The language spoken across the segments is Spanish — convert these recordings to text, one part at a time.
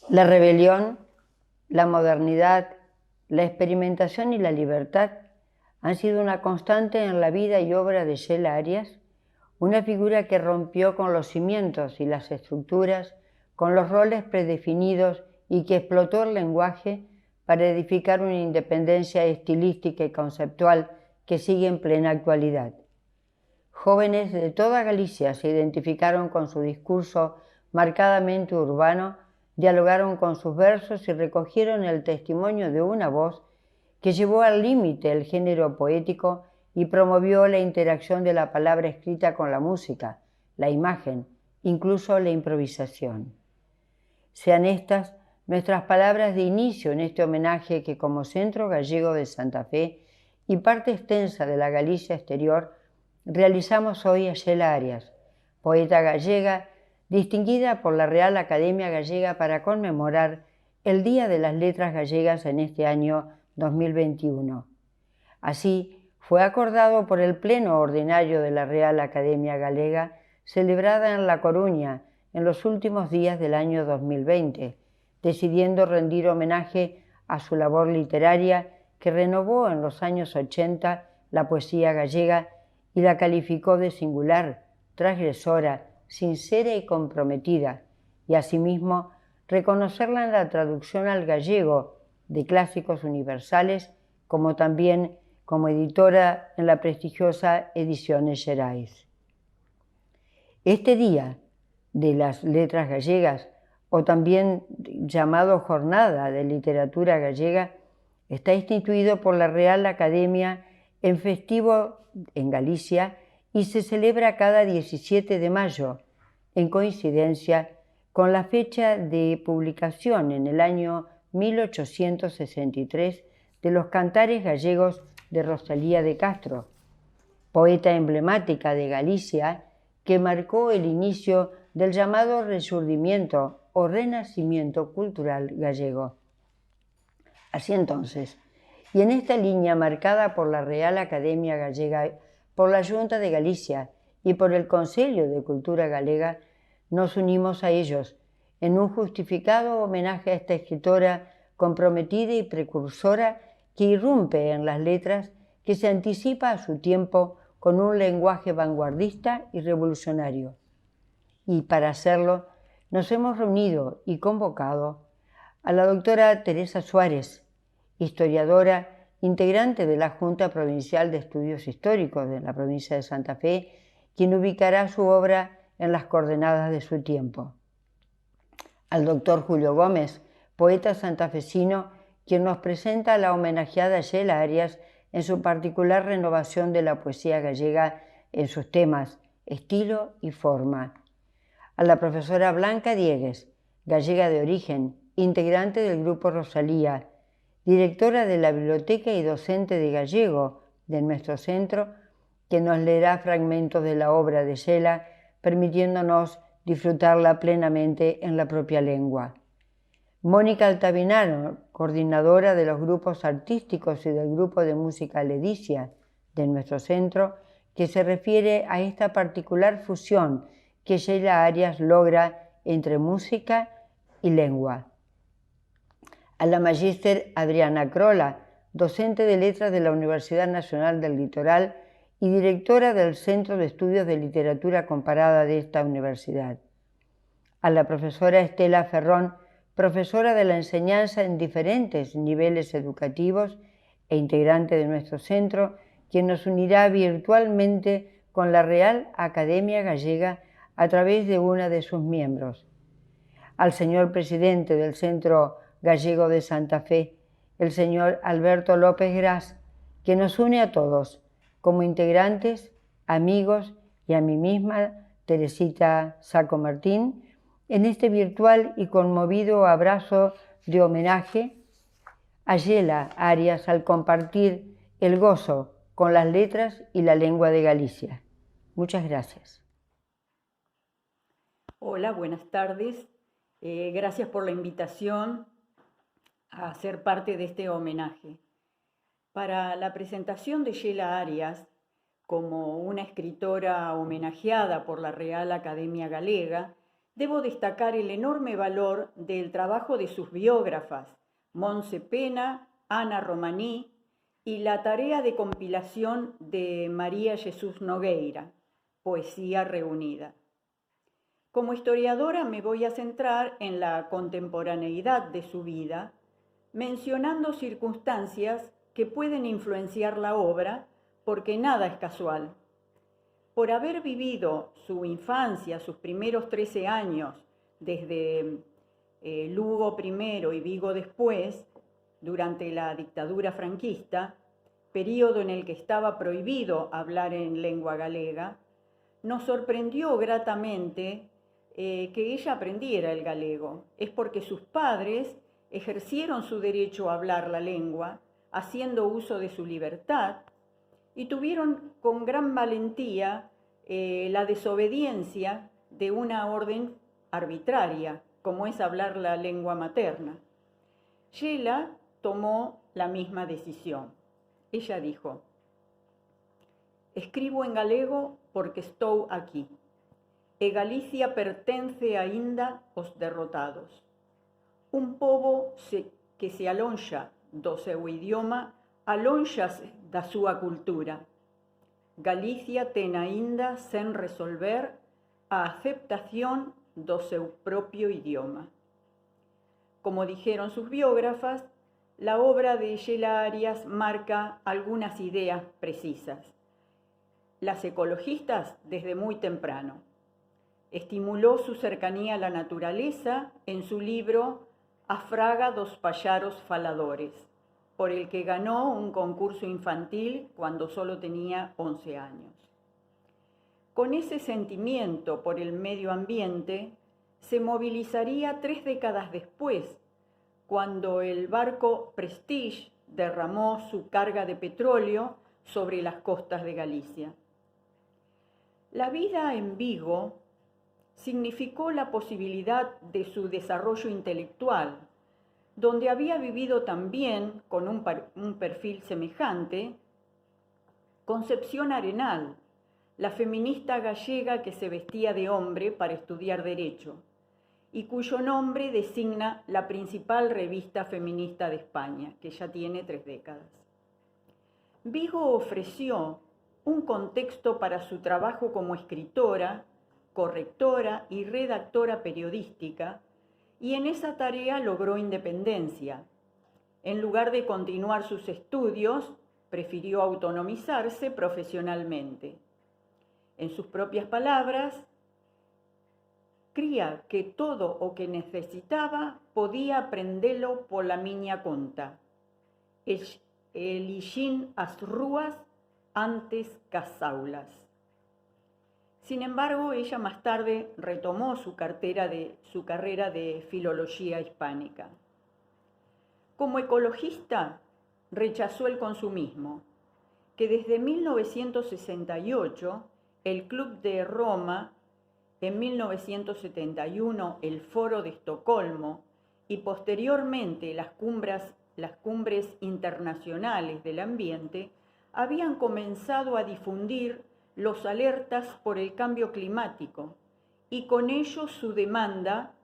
La rebelión, la modernidad, la experimentación y la libertad han sido una constante en la vida y obra de Sheila Arias, una figura que rompió con los cimientos y las estructuras, con los roles predefinidos y que explotó el lenguaje para edificar una independencia estilística y conceptual que sigue en plena actualidad. Jóvenes de toda Galicia se identificaron con su discurso marcadamente urbano, dialogaron con sus versos y recogieron el testimonio de una voz que llevó al límite el género poético y promovió la interacción de la palabra escrita con la música, la imagen, incluso la improvisación. Sean estas nuestras palabras de inicio en este homenaje que como Centro Gallego de Santa Fe y parte extensa de la Galicia exterior realizamos hoy a Sheila Arias, poeta gallega distinguida por la Real Academia Gallega para conmemorar el Día de las Letras Gallegas en este año 2021. Así, fue acordado por el Pleno Ordinario de la Real Academia Galega, celebrada en La Coruña en los últimos días del año 2020, decidiendo rendir homenaje a su labor literaria que renovó en los años 80 la poesía gallega y la calificó de singular, transgresora, sincera y comprometida, y asimismo reconocerla en la traducción al gallego de clásicos universales, como también como editora en la prestigiosa Ediciones Xerais. Este Día de las Letras Gallegas, o también llamado Jornada de Literatura Gallega, está instituido por la Real Academia en festivo en Galicia y se celebra cada 17 de mayo, en coincidencia con la fecha de publicación en el año 1863 de los Cantares Gallegos de Rosalía de Castro, poeta emblemática de Galicia que marcó el inicio del llamado Resurdimiento o Renacimiento cultural gallego. Así entonces, y en esta línea marcada por la Real Academia Gallega, por la Junta de Galicia y por el Consello de Cultura Galega, nos unimos a ellos en un justificado homenaje a esta escritora comprometida y precursora que irrumpe en las letras, que se anticipa a su tiempo con un lenguaje vanguardista y revolucionario. Y para hacerlo nos hemos reunido y convocado a la doctora Teresa Suárez, historiadora, integrante de la Junta Provincial de Estudios Históricos de la provincia de Santa Fe, quien ubicará su obra en las coordenadas de su tiempo. Al doctor Julio Gómez, poeta santafesino, quien nos presenta a la homenajeada Sheila Arias en su particular renovación de la poesía gallega en sus temas, estilo y forma. A la profesora Blanca Diegues, gallega de origen, integrante del Grupo Rosalía, directora de la biblioteca y docente de gallego de nuestro centro, que nos leerá fragmentos de la obra de Sheila, permitiéndonos disfrutarla plenamente en la propia lengua. Mónica Altavinano, coordinadora de los grupos artísticos y del grupo de música Ledicia de nuestro centro, que se refiere a esta particular fusión que Sheila Arias logra entre música y lengua. A la magíster Adriana Crola, docente de letras de la Universidad Nacional del Litoral y directora del Centro de Estudios de Literatura Comparada de esta universidad. A la profesora Estela Ferrón, profesora de la enseñanza en diferentes niveles educativos e integrante de nuestro centro, quien nos unirá virtualmente con la Real Academia Gallega a través de una de sus miembros. Al señor presidente del Centro Gallego de Santa Fe, el señor Alberto López Gras, que nos une a todos, como integrantes, amigos y a mí misma, Teresita Saco Martín, en este virtual y conmovido abrazo de homenaje a Sheila Arias al compartir el gozo con las letras y la lengua de Galicia. Muchas gracias. Hola, buenas tardes. Gracias por la invitación a ser parte de este homenaje. Para la presentación de Sheila Arias como una escritora homenajeada por la Real Academia Galega, Debo destacar el enorme valor del trabajo de sus biógrafas, Montse Pena, Ana Romaní, y la tarea de compilación de María Jesús Nogueira, Poesía reunida. Como historiadora me voy a centrar en la contemporaneidad de su vida, mencionando circunstancias que pueden influenciar la obra, porque nada es casual. Por haber vivido su infancia, sus primeros 13 años, desde Lugo primero y Vigo después, durante la dictadura franquista, período en el que estaba prohibido hablar en lengua galega, nos sorprendió gratamente que ella aprendiera el galego. Es porque sus padres ejercieron su derecho a hablar la lengua, haciendo uso de su libertad, y tuvieron con gran valentía la desobediencia de una orden arbitraria, como es hablar la lengua materna. Xela tomó la misma decisión. Ella dijo: escribo en galego porque estou aquí. E Galicia pertence aínda aos derrotados. Un pobo que se alonxa do seu idioma, alónxase da súa cultura. Galicia ten aínda sen resolver a aceptación do seu propio idioma. Como dijeron sus biógrafas, la obra de Xela Arias marca algunas ideas precisas. Las ecologistas desde muy temprano. Estimuló su cercanía a la naturaleza en su libro A Fraga dos Paxaros Faladores, por el que ganó un concurso infantil cuando solo tenía 11 años. Con ese sentimiento por el medio ambiente, se movilizaría 3 décadas después, cuando el barco Prestige derramó su carga de petróleo sobre las costas de Galicia. La vida en Vigo significó la posibilidad de su desarrollo intelectual, donde había vivido también, con un perfil semejante, Concepción Arenal, la feminista gallega que se vestía de hombre para estudiar Derecho, y cuyo nombre designa la principal revista feminista de España, que ya tiene 3 décadas. Vigo ofreció un contexto para su trabajo como escritora, correctora y redactora periodística, y en esa tarea logró independencia. En lugar de continuar sus estudios, prefirió autonomizarse profesionalmente. En sus propias palabras, cría que todo o que necesitaba podía aprendelo pola miña conta. Elixín as rúas antes cas aulas. Sin embargo, ella más tarde retomó su carrera de filología hispánica. Como ecologista, rechazó el consumismo, que desde 1968 el Club de Roma, en 1971 el Foro de Estocolmo y posteriormente las cumbres internacionales del ambiente habían comenzado a difundir los alertas por el cambio climático y con ello su demanda: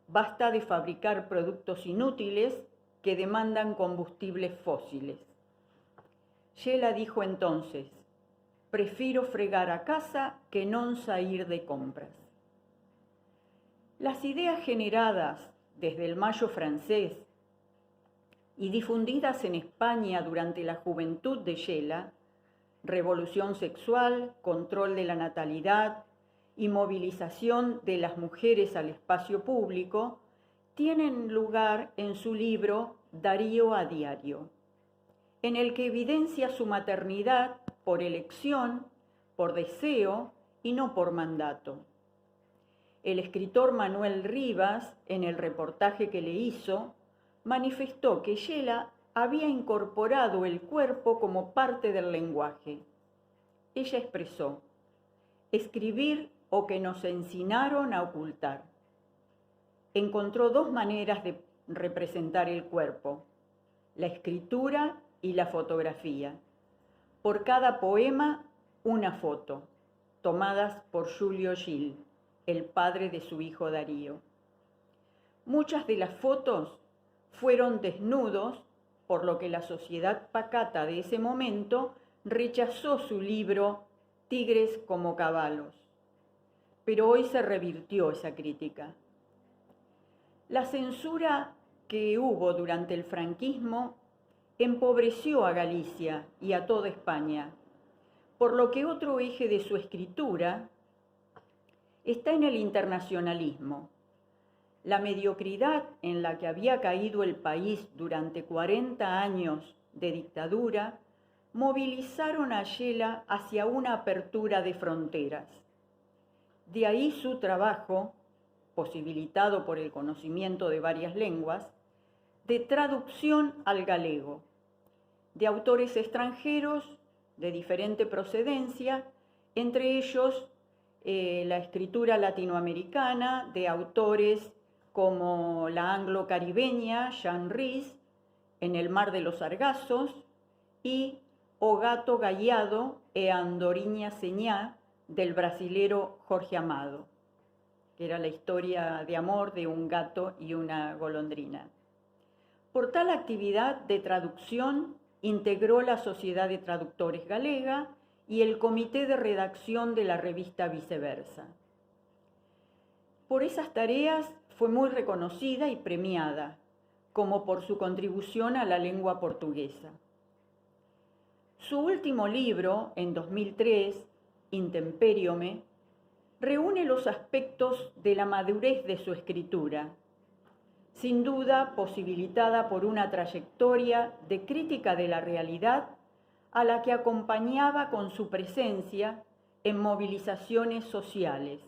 basta de fabricar productos inútiles que demandan combustibles fósiles. Xela dijo entonces: prefiro fregar a casa que non sair de compras. Las ideas generadas desde el Mayo francés y difundidas en España durante la juventud de Xela, revolución sexual, control de la natalidad y movilización de las mujeres al espacio público, tienen lugar en su libro Darío a Diario, en el que evidencia su maternidad por elección, por deseo y no por mandato. El escritor Manuel Rivas, en el reportaje que le hizo, manifestó que Xela había incorporado el cuerpo como parte del lenguaje. Ella expresó: escribir o que nos enseñaron a ocultar. Encontró 2 maneras de representar el cuerpo: la escritura y la fotografía. Por cada poema, una foto, tomadas por Julio Gil, el padre de su hijo Darío. Muchas de las fotos fueron desnudos, por lo que la sociedad pacata de ese momento rechazó su libro Tigres como caballos. Pero hoy se revirtió esa crítica. La censura que hubo durante el franquismo empobreció a Galicia y a toda España, por lo que otro eje de su escritura está en el internacionalismo. La mediocridad en la que había caído el país durante 40 años de dictadura movilizaron a Ayala hacia una apertura de fronteras. De ahí su trabajo, posibilitado por el conocimiento de varias lenguas, de traducción al galego, de autores extranjeros de diferente procedencia, entre ellos la escritura latinoamericana de autores como la anglo-caribeña Jean Rhys, En el mar de los sargazos, y O gato gallado e Andoriña señá, del brasilero Jorge Amado, que era la historia de amor de un gato y una golondrina. Por tal actividad de traducción integró la Sociedad de Traductores Galega y el comité de redacción de la revista Viceversa. Por esas tareas fue muy reconocida y premiada, como por su contribución a la lengua portuguesa. Su último libro, en 2003, Intemperiome, reúne los aspectos de la madurez de su escritura, sin duda posibilitada por una trayectoria de crítica de la realidad a la que acompañaba con su presencia en movilizaciones sociales,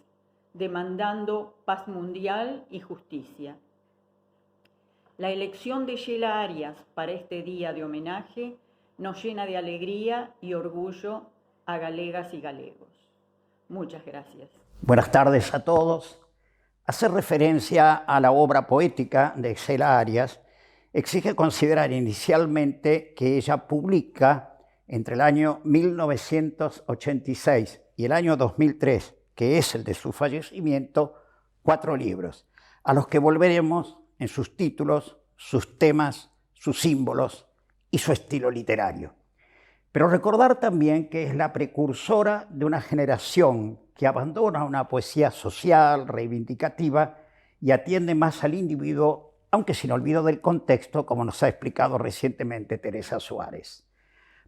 demandando paz mundial y justicia. La elección de Xela Arias para este día de homenaje nos llena de alegría y orgullo a galegas y galegos. Muchas gracias. Buenas tardes a todos. Hacer referencia a la obra poética de Xela Arias exige considerar inicialmente que ella publica entre el año 1986 y el año 2003, que es el de su fallecimiento, 4 libros, a los que volveremos en sus títulos, sus temas, sus símbolos y su estilo literario. Pero recordar también que es la precursora de una generación que abandona una poesía social, reivindicativa y atiende más al individuo, aunque sin olvido del contexto, como nos ha explicado recientemente Teresa Suárez.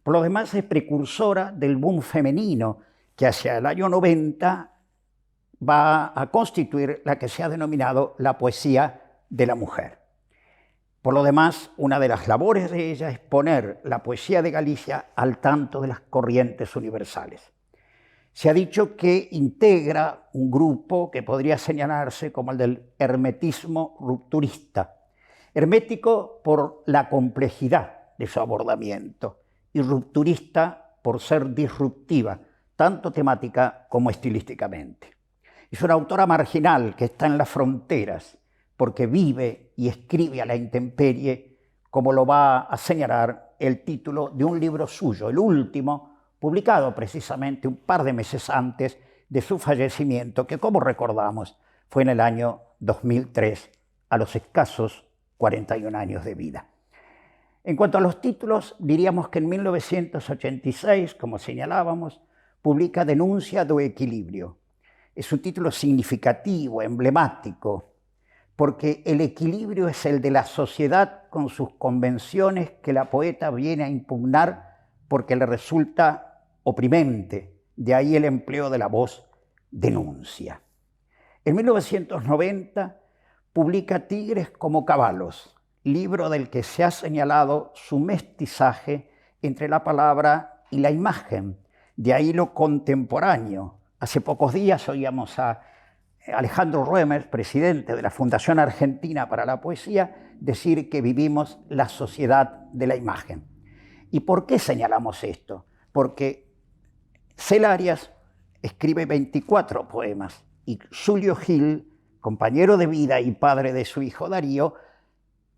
Por lo demás, es precursora del boom femenino que hacia el año 90 va a constituir la que se ha denominado la poesía de la mujer. Por lo demás, una de las labores de ella es poner la poesía de Galicia al tanto de las corrientes universales. Se ha dicho que integra un grupo que podría señalarse como el del hermetismo rupturista, hermético por la complejidad de su abordamiento y rupturista por ser disruptiva, tanto temática como estilísticamente. Es una autora marginal que está en las fronteras porque vive y escribe a la intemperie, como lo va a señalar el título de un libro suyo, el último, publicado precisamente un par de meses antes de su fallecimiento, que, como recordamos, fue en el año 2003, a los escasos 41 años de vida. En cuanto a los títulos, diríamos que en 1986, como señalábamos, publica Denuncia do Equilibrio. Es un título significativo, emblemático, porque el equilibrio es el de la sociedad con sus convenciones que la poeta viene a impugnar porque le resulta oprimente. De ahí el empleo de la voz denuncia. En 1990 publica Tigres como caballos, libro del que se ha señalado su mestizaje entre la palabra y la imagen. De ahí lo contemporáneo. Hace pocos días oíamos a Alejandro Roemer, presidente de la Fundación Argentina para la Poesía, decir que vivimos la sociedad de la imagen. ¿Y por qué señalamos esto? Porque Xela Arias escribe 24 poemas y Julio Gil, compañero de vida y padre de su hijo Darío,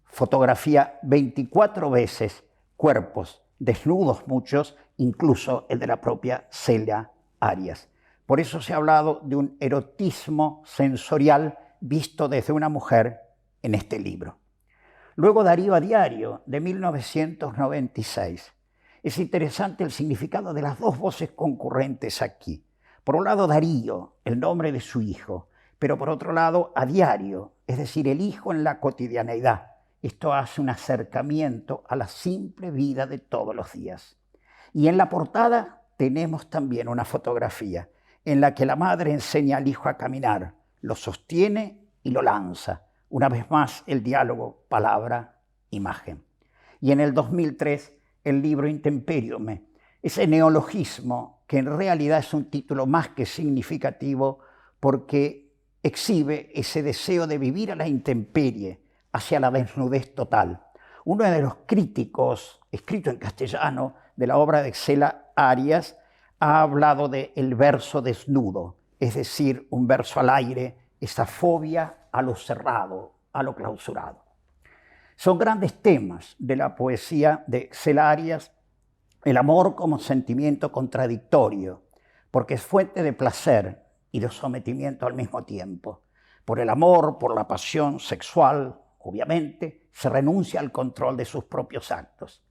fotografía 24 veces cuerpos, desnudos muchos, incluso el de la propia Xela Arias. Por eso se ha hablado de un erotismo sensorial visto desde una mujer en este libro. Luego Darío a diario, de 1996. Es interesante el significado de las dos voces concurrentes aquí. Por un lado, Darío, el nombre de su hijo, pero por otro lado, a diario, es decir, el hijo en la cotidianeidad. Esto hace un acercamiento a la simple vida de todos los días. Y en la portada tenemos también una fotografía en la que la madre enseña al hijo a caminar, lo sostiene y lo lanza. Una vez más, el diálogo palabra-imagen. Y en el 2003, el libro Intemperium, ese neologismo que en realidad es un título más que significativo porque exhibe ese deseo de vivir a la intemperie, hacia la desnudez total. Uno de los críticos, escrito en castellano, de la obra de Cela Arias, ha hablado de el verso desnudo, es decir, un verso al aire, esa fobia a lo cerrado, a lo clausurado. Son grandes temas de la poesía de Cela Arias, el amor como sentimiento contradictorio, porque es fuente de placer y de sometimiento al mismo tiempo. Por el amor, por la pasión sexual, obviamente, se renuncia al control de sus propios actos,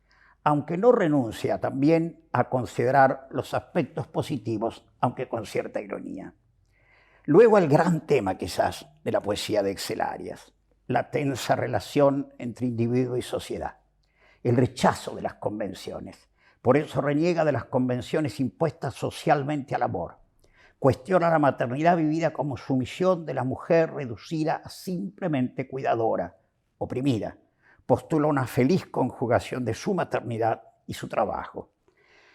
aunque no renuncia también a considerar los aspectos positivos, aunque con cierta ironía. Luego el gran tema quizás de la poesía de Cela Arias, la tensa relación entre individuo y sociedad, el rechazo de las convenciones. Por eso reniega de las convenciones impuestas socialmente al amor. Cuestiona la maternidad vivida como sumisión de la mujer reducida a simplemente cuidadora, oprimida. Postula una feliz conjugación de su maternidad y su trabajo.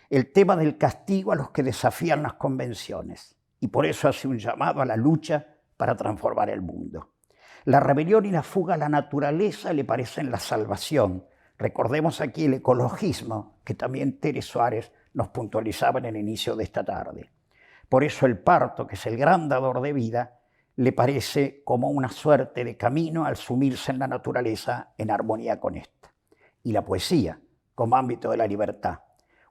El tema del castigo a los que desafían las convenciones, y por eso hace un llamado a la lucha para transformar el mundo. La rebelión y la fuga a la naturaleza le parecen la salvación. Recordemos aquí el ecologismo que también Tere Suárez nos puntualizaba en el inicio de esta tarde. Por eso el parto, que es el gran dador de vida, le parece como una suerte de camino al sumirse en la naturaleza en armonía con esta. Y la poesía, como ámbito de la libertad,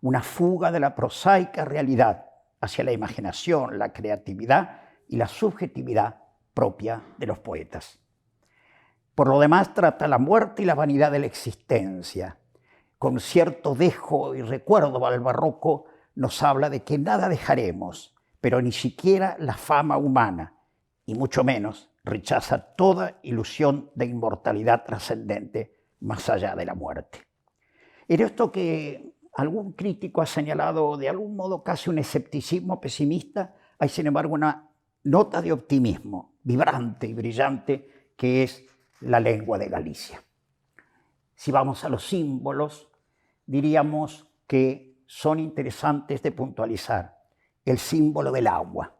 una fuga de la prosaica realidad hacia la imaginación, la creatividad y la subjetividad propia de los poetas. Por lo demás, trata la muerte y la vanidad de la existencia. Con cierto dejo y recuerdo al barroco, nos habla de que nada dejaremos, pero ni siquiera la fama humana, y mucho menos rechaza toda ilusión de inmortalidad trascendente más allá de la muerte. En esto que algún crítico ha señalado de algún modo casi un escepticismo pesimista, hay sin embargo una nota de optimismo vibrante y brillante que es la lengua de Galicia. Si vamos a los símbolos, diríamos que son interesantes de puntualizar. El símbolo del agua,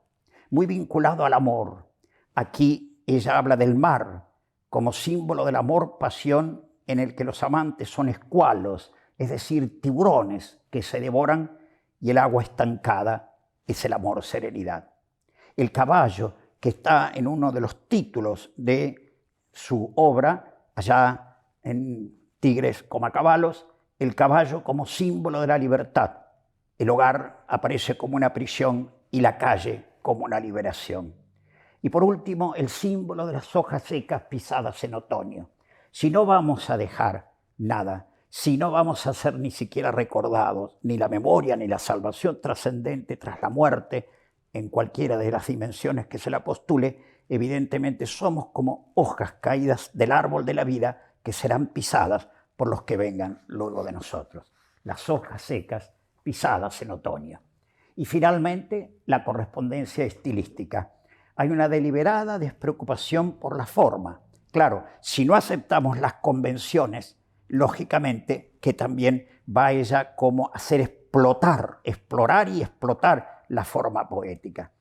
muy vinculado al amor. Aquí ella habla del mar como símbolo del amor, pasión, en el que los amantes son escualos, es decir, tiburones que se devoran, y el agua estancada es el amor, serenidad. El caballo, que está en uno de los títulos de su obra, allá en Tigres como caballos, el caballo como símbolo de la libertad. El hogar aparece como una prisión y la calle como una liberación. Y por último, el símbolo de las hojas secas pisadas en otoño. Si no vamos a dejar nada, si no vamos a ser ni siquiera recordados, ni la memoria ni la salvación trascendente tras la muerte, en cualquiera de las dimensiones que se la postule, evidentemente somos como hojas caídas del árbol de la vida que serán pisadas por los que vengan luego de nosotros. Las hojas secas pisadas en otoño. Y finalmente, la correspondencia estilística. Hay una deliberada despreocupación por la forma. Claro, si no aceptamos las convenciones, lógicamente que también va ella como a hacer explorar y explotar la forma poética.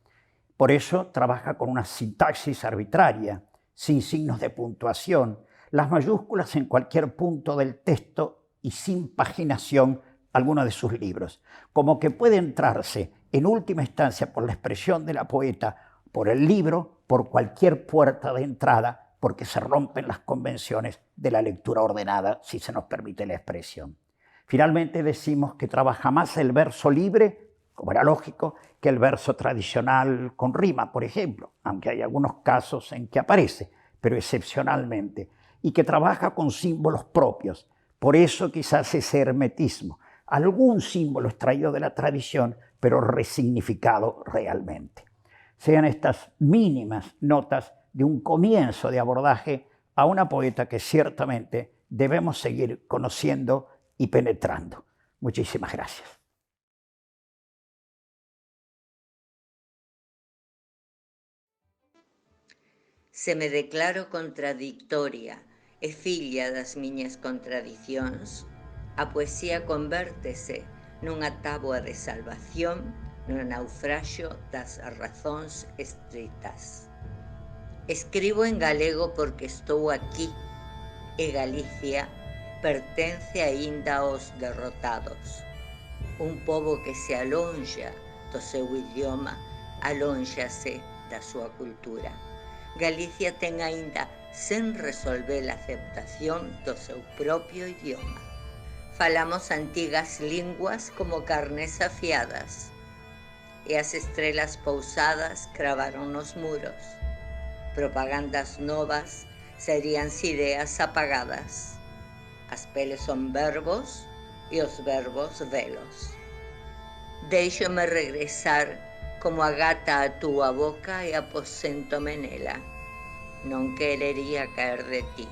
Por eso trabaja con una sintaxis arbitraria, sin signos de puntuación, las mayúsculas en cualquier punto del texto y sin paginación alguno de sus libros, como que puede entrarse en última instancia por la expresión de la poeta, por el libro, por cualquier puerta de entrada, porque se rompen las convenciones de la lectura ordenada, si se nos permite la expresión. Finalmente decimos que trabaja más el verso libre como era lógico, que el verso tradicional con rima, por ejemplo, aunque hay algunos casos en que aparece, pero excepcionalmente, y que trabaja con símbolos propios. Por eso quizás ese hermetismo, algún símbolo extraído de la tradición, pero resignificado realmente. Sean estas mínimas notas de un comienzo de abordaje a una poeta que ciertamente debemos seguir conociendo y penetrando. Muchísimas gracias. Se me declaro contradictoria e filla das miñas contradicións, a poesía convértese nunha táboa de salvación no naufraxio das razóns estritas. Escribo en galego porque estou aquí e Galicia pertence aínda aos derrotados. Un pobo que se alonxa do seu idioma, alónxase da súa cultura. Galicia ten aínda sen resolver a aceptación do seu propio idioma. Falamos antigas linguas como carnes afiadas, e as estrelas pousadas cravaron nos muros. Propagandas novas serían ideas apagadas. As peles son verbos e os verbos velos. Déixome regresar como a gata a túa boca e aposéntome nela. Non querería caer de ti.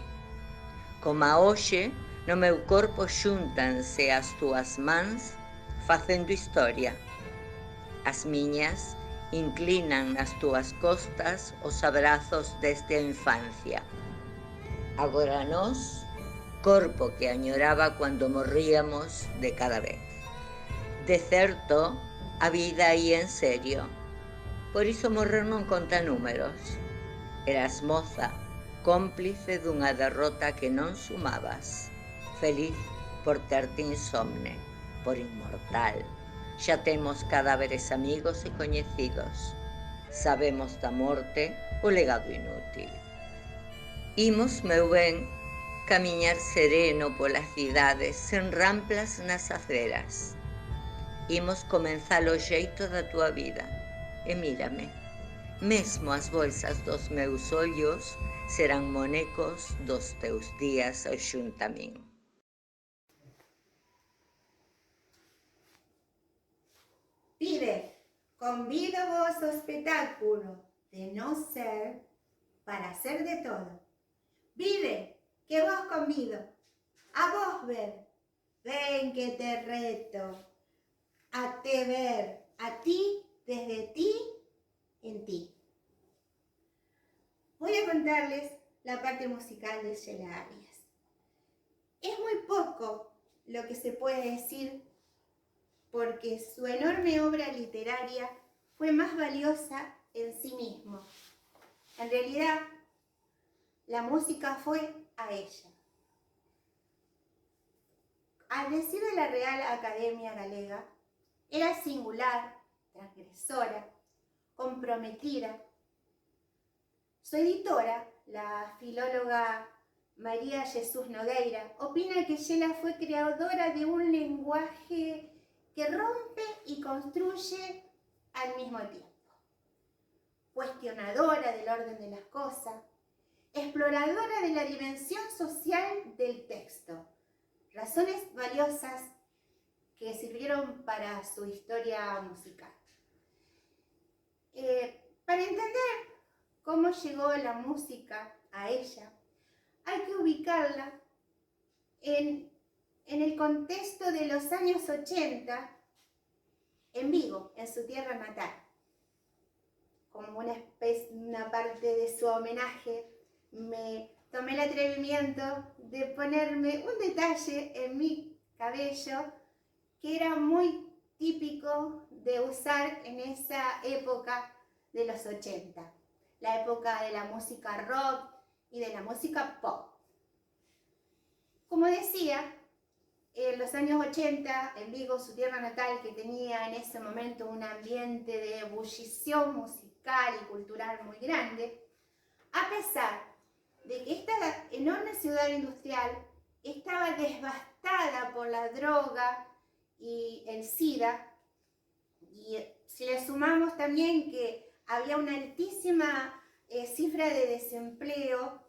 Como a hoxe, no meu corpo xúntanse as túas mans facendo historia. As miñas inclinan nas túas costas os abrazos desde a infancia. Agora nós, corpo que añoraba cando morríamos de cada vez. De certo, a vida aí en serio. Por iso morrer non conta números. Eras moza, cómplice dunha derrota que non sumabas. Feliz por terte insomne, por inmortal. Xa temos cadáveres amigos e coñecidos. Sabemos da morte o legado inútil. Imos, meu ben, camiñar sereno polas cidades sen ramplas nas aceras. Imos comenzar o xeito da túa vida. E mírame, mesmo as bolsas dos meus ollos serán monecos dos teus días xunto a min. Pide, convido vos ao espectáculo de non ser para ser de todo. Vide, que vos convido a vos ver. Ven que te reto a te ver, a ti, desde ti, en ti. Voy a contarles la parte musical de Sheila Arias. Es muy poco lo que se puede decir porque su enorme obra literaria fue más valiosa en sí mismo. En realidad, la música fue a ella. Al decir de la Real Academia Galega, era singular, transgresora, comprometida. Su editora, la filóloga María Jesús Nogueira, opina que Sheila fue creadora de un lenguaje que rompe y construye al mismo tiempo. Cuestionadora del orden de las cosas, exploradora de la dimensión social del texto. Razones valiosas que sirvieron para su historia musical. Para entender cómo llegó la música a ella, hay que ubicarla en el contexto de los años 80 en Vigo, en su tierra natal. Como una parte de su homenaje, me tomé el atrevimiento de ponerme un detalle en mi cabello que era muy típico de usar en esa época de los 80, la época de la música rock y de la música pop. Como decía, en los años 80, en Vigo, su tierra natal, que tenía en ese momento un ambiente de ebullición musical y cultural muy grande, a pesar de que esta enorme ciudad industrial estaba devastada por la droga y el SIDA, y si le sumamos también que había una altísima cifra de desempleo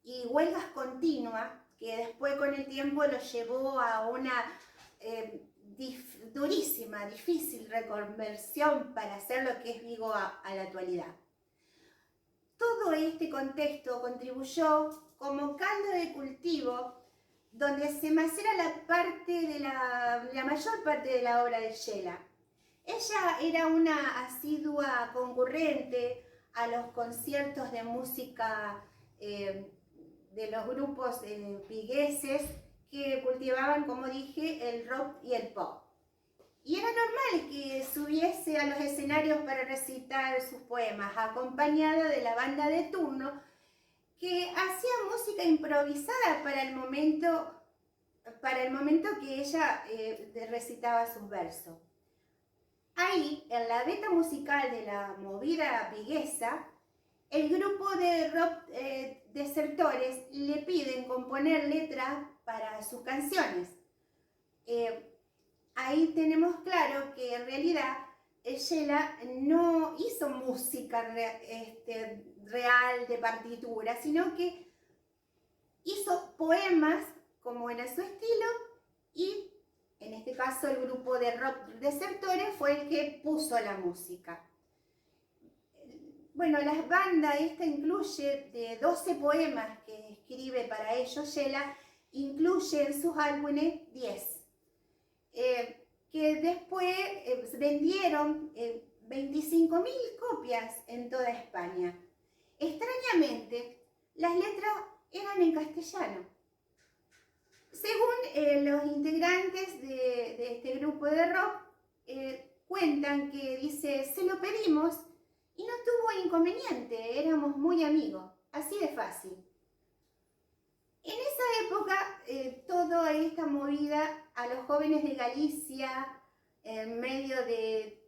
y huelgas continuas, que después con el tiempo lo llevó a una durísima, difícil reconversión para hacer lo que es Vigo a la actualidad. Todo este contexto contribuyó como caldo de cultivo donde se macera la mayor parte de la obra de Yela. Ella era una asidua concurrente a los conciertos de música de los grupos vigueses que cultivaban, como dije, el rock y el pop. Y era normal que subiese a los escenarios para recitar sus poemas, acompañada de la banda de turno, que hacía música improvisada para el momento que ella recitaba sus versos. Ahí, en la beta musical de la movida viguesa, el grupo de rock Desertores le piden componer letras para sus canciones. Ahí tenemos claro que en realidad Yela no hizo música real de partitura, sino que hizo poemas como era su estilo, y en este caso el grupo de rock Desertores fue el que puso la música. Bueno, la banda esta incluye de 12 poemas que escribe para ellos Yela, incluye en sus álbumes 10. Que después vendieron 25.000 copias en toda España. Extrañamente, las letras eran en castellano. Según los integrantes de este grupo de rock, cuentan que dice, se lo pedimos y no tuvo inconveniente, éramos muy amigos, así de fácil. En esa época, toda esta movida a los jóvenes de Galicia, en medio de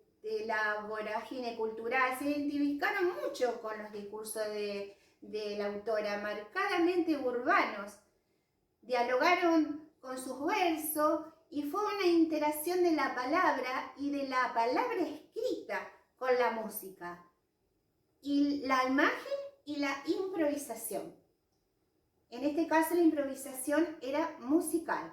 la vorágine cultural, se identificaron mucho con los discursos de la autora, marcadamente urbanos. Dialogaron con sus versos y fue una interacción de la palabra y de la palabra escrita con la música, y la imagen y la improvisación. En este caso la improvisación era musical.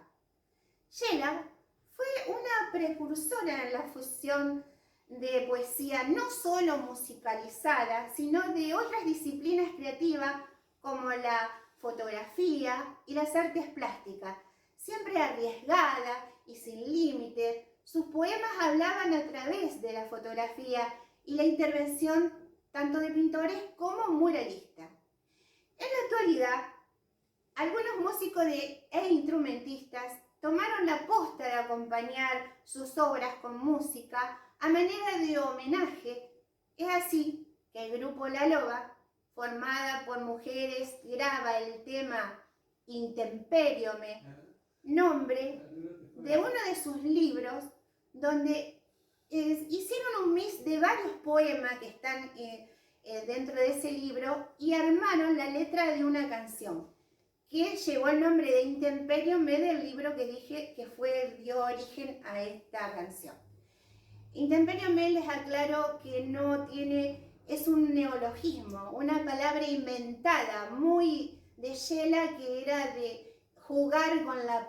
Yela fue una precursora en la fusión de poesía no solo musicalizada, sino de otras disciplinas creativas como la fotografía y las artes plásticas. Siempre arriesgada y sin límite, sus poemas hablaban a través de la fotografía y la intervención tanto de pintores como muralistas. En la actualidad, algunos músicos e instrumentistas tomaron la posta de acompañar sus obras con música a manera de homenaje. Es así que el grupo La Loba, formada por mujeres, graba el tema Intemperiome, nombre de uno de sus libros, donde hicieron un mix de varios poemas que están dentro de ese libro y armaron la letra de una canción que llevó el nombre de Intemperiome del libro que dije que dio origen a esta canción. Intemperiome, les aclaro que no tiene, es un neologismo, una palabra inventada, muy de Yela, que era de jugar con las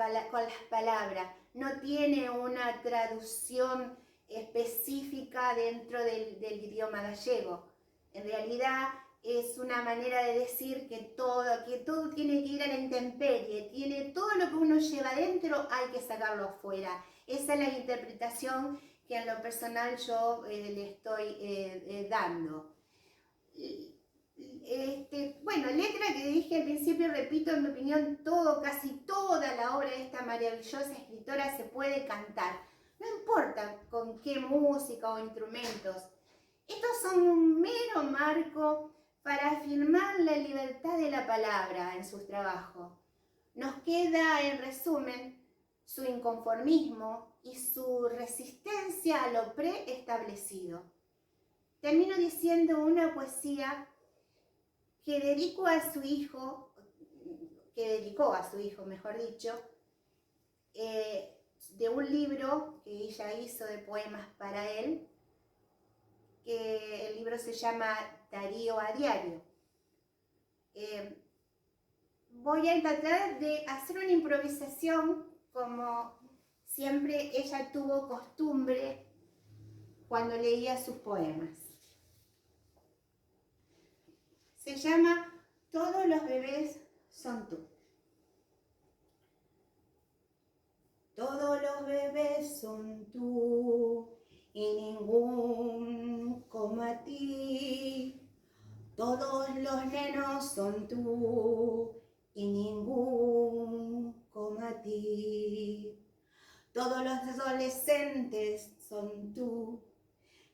palabras. No tiene una traducción específica dentro del idioma gallego. En realidad es una manera de decir que todo tiene que ir a la intemperie, todo lo que uno lleva dentro hay que sacarlo afuera. Esa es la interpretación que en lo personal yo le estoy dando. Bueno, letra que dije al principio, repito, en mi opinión, casi toda la obra de esta maravillosa escritora se puede cantar. No importa con qué música o instrumentos. Estos son un mero marco para afirmar la libertad de la palabra en sus trabajos. Nos queda, en resumen, su inconformismo y su resistencia a lo preestablecido. Termino diciendo una poesía que dedicó a su hijo, mejor dicho, de un libro que ella hizo de poemas para él, que el libro se llama Darío a Diario. Voy a tratar de hacer una improvisación como siempre ella tuvo costumbre cuando leía sus poemas. Se llama Todos los bebés son tú. Todos los bebés son tú y ningún como a ti. Todos los nenos son tú y ningún como a ti. Todos los adolescentes son tú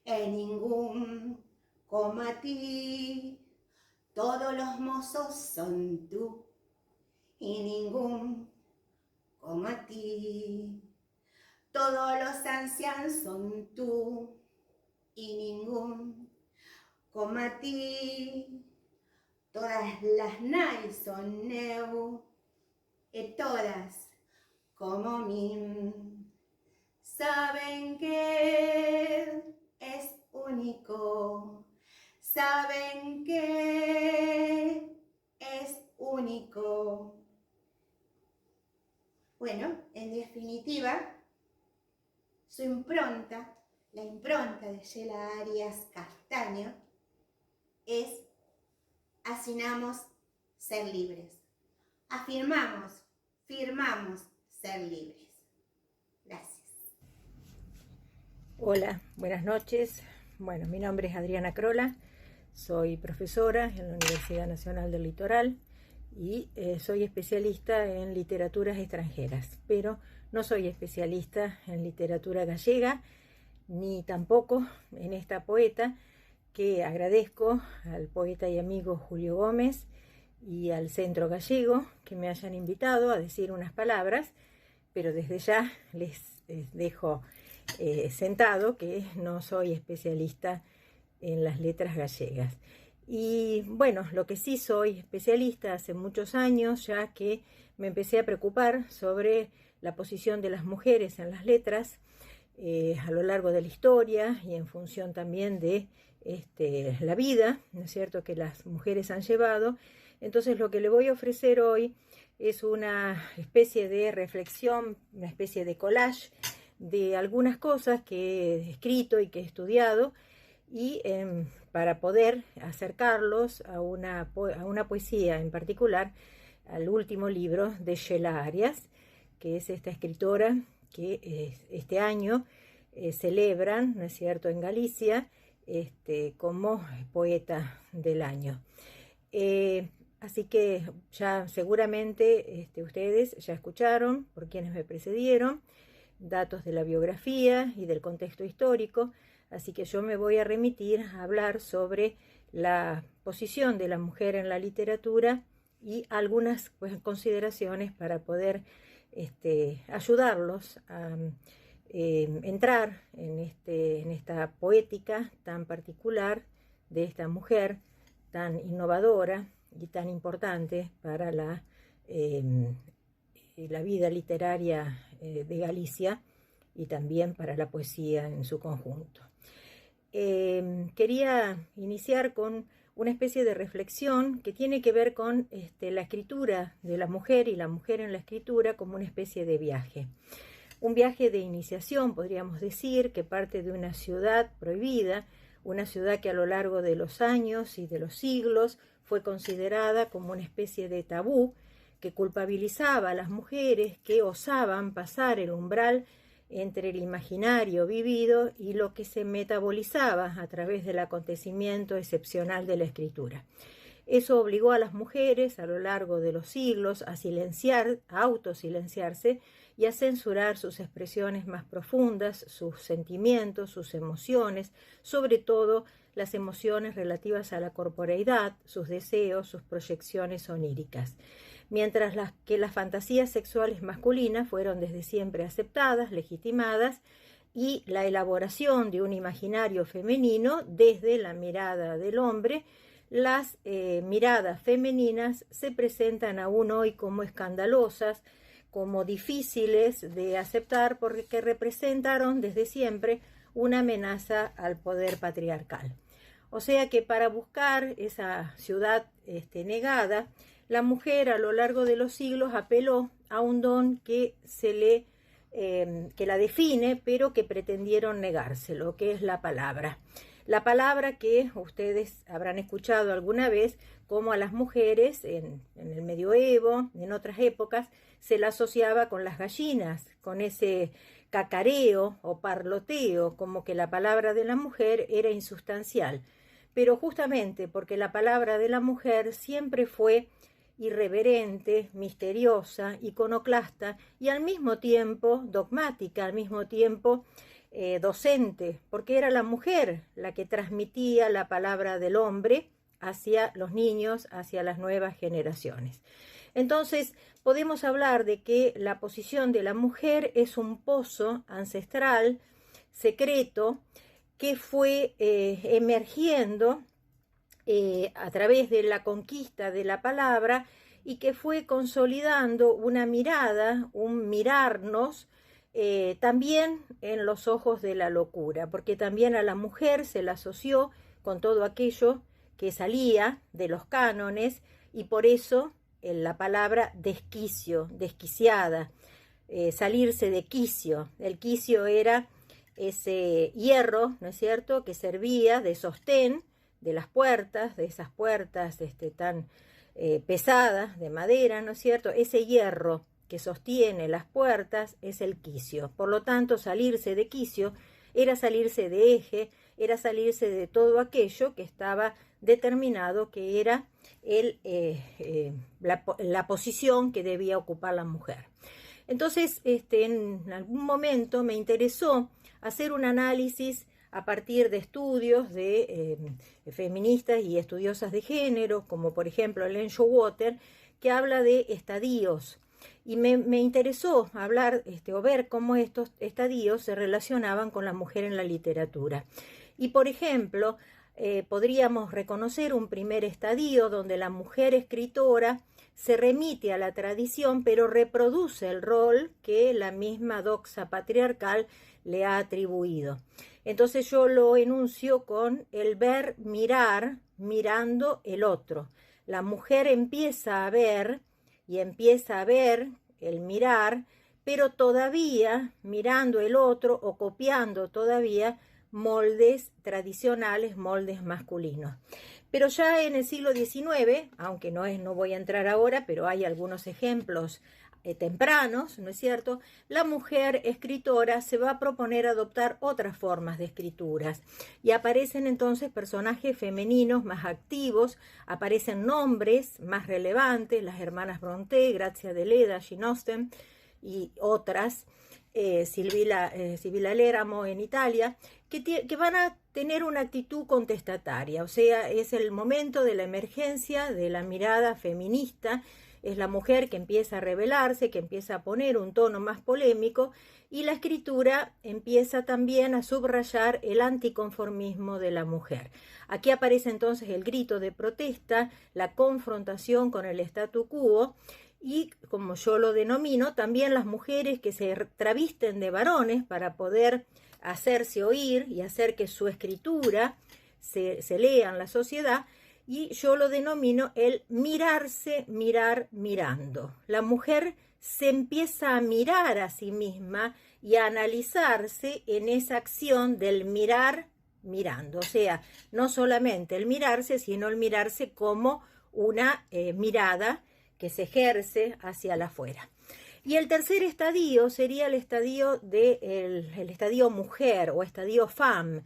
y ningún como a ti. Todos los mozos son tú y ningún como a ti. Todos los ancianos son tú y ningún como a ti. Todas las nai son neu y todas como mí. Saben que es único. Saben que es único. Bueno, en definitiva, su impronta, la impronta de Yela Arias Castaño, es asinamos ser libres. Afirmamos, firmamos ser libres. Gracias. Hola, buenas noches. Bueno, mi nombre es Adriana Crola, soy profesora en la Universidad Nacional del Litoral y soy especialista en literaturas extranjeras, pero no soy especialista en literatura gallega, ni tampoco en esta poeta, que agradezco al poeta y amigo Julio Gómez y al Centro Gallego que me hayan invitado a decir unas palabras, pero desde ya les dejo sentado que no soy especialista en las letras gallegas. Y bueno, lo que sí soy especialista hace muchos años, ya que me empecé a preocupar sobre la posición de las mujeres en las letras a lo largo de la historia y en función también de la vida, ¿no es cierto?, que las mujeres han llevado. Entonces lo que le voy a ofrecer hoy es una especie de reflexión, una especie de collage de algunas cosas que he escrito y que he estudiado, y para poder acercarlos a una poesía en particular, al último libro de Yela Arias, que es esta escritora que este año celebran, ¿no es cierto?, en Galicia, como poeta del año. Así que ya seguramente ustedes ya escucharon, por quienes me precedieron, datos de la biografía y del contexto histórico, así que yo me voy a remitir a hablar sobre la posición de la mujer en la literatura y algunas consideraciones para poder ayudarlos a entrar en esta poética tan particular de esta mujer tan innovadora y tan importante para la vida literaria de Galicia y también para la poesía en su conjunto. Quería iniciar con una especie de reflexión que tiene que ver con la escritura de la mujer y la mujer en la escritura como una especie de viaje. Un viaje de iniciación, podríamos decir, que parte de una ciudad prohibida, una ciudad que a lo largo de los años y de los siglos fue considerada como una especie de tabú que culpabilizaba a las mujeres que osaban pasar el umbral entre el imaginario vivido y lo que se metabolizaba a través del acontecimiento excepcional de la escritura. Eso obligó a las mujeres a lo largo de los siglos a silenciar, a autosilenciarse y a censurar sus expresiones más profundas, sus sentimientos, sus emociones, sobre todo las emociones relativas a la corporeidad, sus deseos, sus proyecciones oníricas. Mientras que las fantasías sexuales masculinas fueron desde siempre aceptadas, legitimadas, y la elaboración de un imaginario femenino desde la mirada del hombre, las miradas femeninas se presentan aún hoy como escandalosas, como difíciles de aceptar porque representaron desde siempre una amenaza al poder patriarcal. O sea que para buscar esa ciudad negada, la mujer a lo largo de los siglos apeló a un don que que la define, pero que pretendieron negárselo, que es la palabra. La palabra que ustedes habrán escuchado alguna vez, como a las mujeres en el medioevo, en otras épocas, se la asociaba con las gallinas, con ese cacareo o parloteo, como que la palabra de la mujer era insustancial. Pero justamente porque la palabra de la mujer siempre fue irreverente, misteriosa, iconoclasta y al mismo tiempo dogmática, al mismo tiempo docente, porque era la mujer la que transmitía la palabra del hombre hacia los niños, hacia las nuevas generaciones. Entonces, podemos hablar de que la posición de la mujer es un pozo ancestral, secreto, que fue emergiendo a través de la conquista de la palabra y que fue consolidando una mirada, un mirarnos, también en los ojos de la locura, porque también a la mujer se la asoció con todo aquello que salía de los cánones y por eso la palabra desquicio, desquiciada, salirse de quicio. El quicio era ese hierro, ¿no es cierto?, que servía de sostén de las puertas, de esas puertas tan pesadas de madera, ¿no es cierto? Ese hierro que sostiene las puertas es el quicio. Por lo tanto, salirse de quicio era salirse de eje, era salirse de todo aquello que estaba determinado que era la posición que debía ocupar la mujer. Entonces, en algún momento me interesó hacer un análisis a partir de estudios de feministas y estudiosas de género, como por ejemplo Ellen Showalter, que habla de estadios. Y me interesó hablar o ver cómo estos estadios se relacionaban con la mujer en la literatura. Y por ejemplo, podríamos reconocer un primer estadio donde la mujer escritora se remite a la tradición, pero reproduce el rol que la misma doxa patriarcal le ha atribuido. Entonces yo lo enuncio con el ver, mirar, mirando el otro. La mujer empieza a ver y empieza a ver el mirar, pero todavía mirando el otro o copiando todavía moldes tradicionales, moldes masculinos. Pero ya en el siglo XIX, aunque no voy a entrar ahora, pero hay algunos ejemplos tempranos, ¿no es cierto?, la mujer escritora se va a proponer adoptar otras formas de escrituras y aparecen entonces personajes femeninos más activos, aparecen nombres más relevantes, las hermanas Brontë, Grazia Deledda, Jane Austen y otras, Sibilla Leramo en Italia, que van a tener una actitud contestataria, o sea, es el momento de la emergencia de la mirada feminista. Es la mujer que empieza a rebelarse, que empieza a poner un tono más polémico y la escritura empieza también a subrayar el anticonformismo de la mujer. Aquí aparece entonces el grito de protesta, la confrontación con el statu quo y, como yo lo denomino, también las mujeres que se travisten de varones para poder hacerse oír y hacer que su escritura se lea en la sociedad. Y yo lo denomino el mirarse, mirar, mirando. La mujer se empieza a mirar a sí misma y a analizarse en esa acción del mirar, mirando. O sea, no solamente el mirarse, sino el mirarse como una mirada que se ejerce hacia la afuera. Y el tercer estadio sería el estadio el estadio mujer o estadio femme,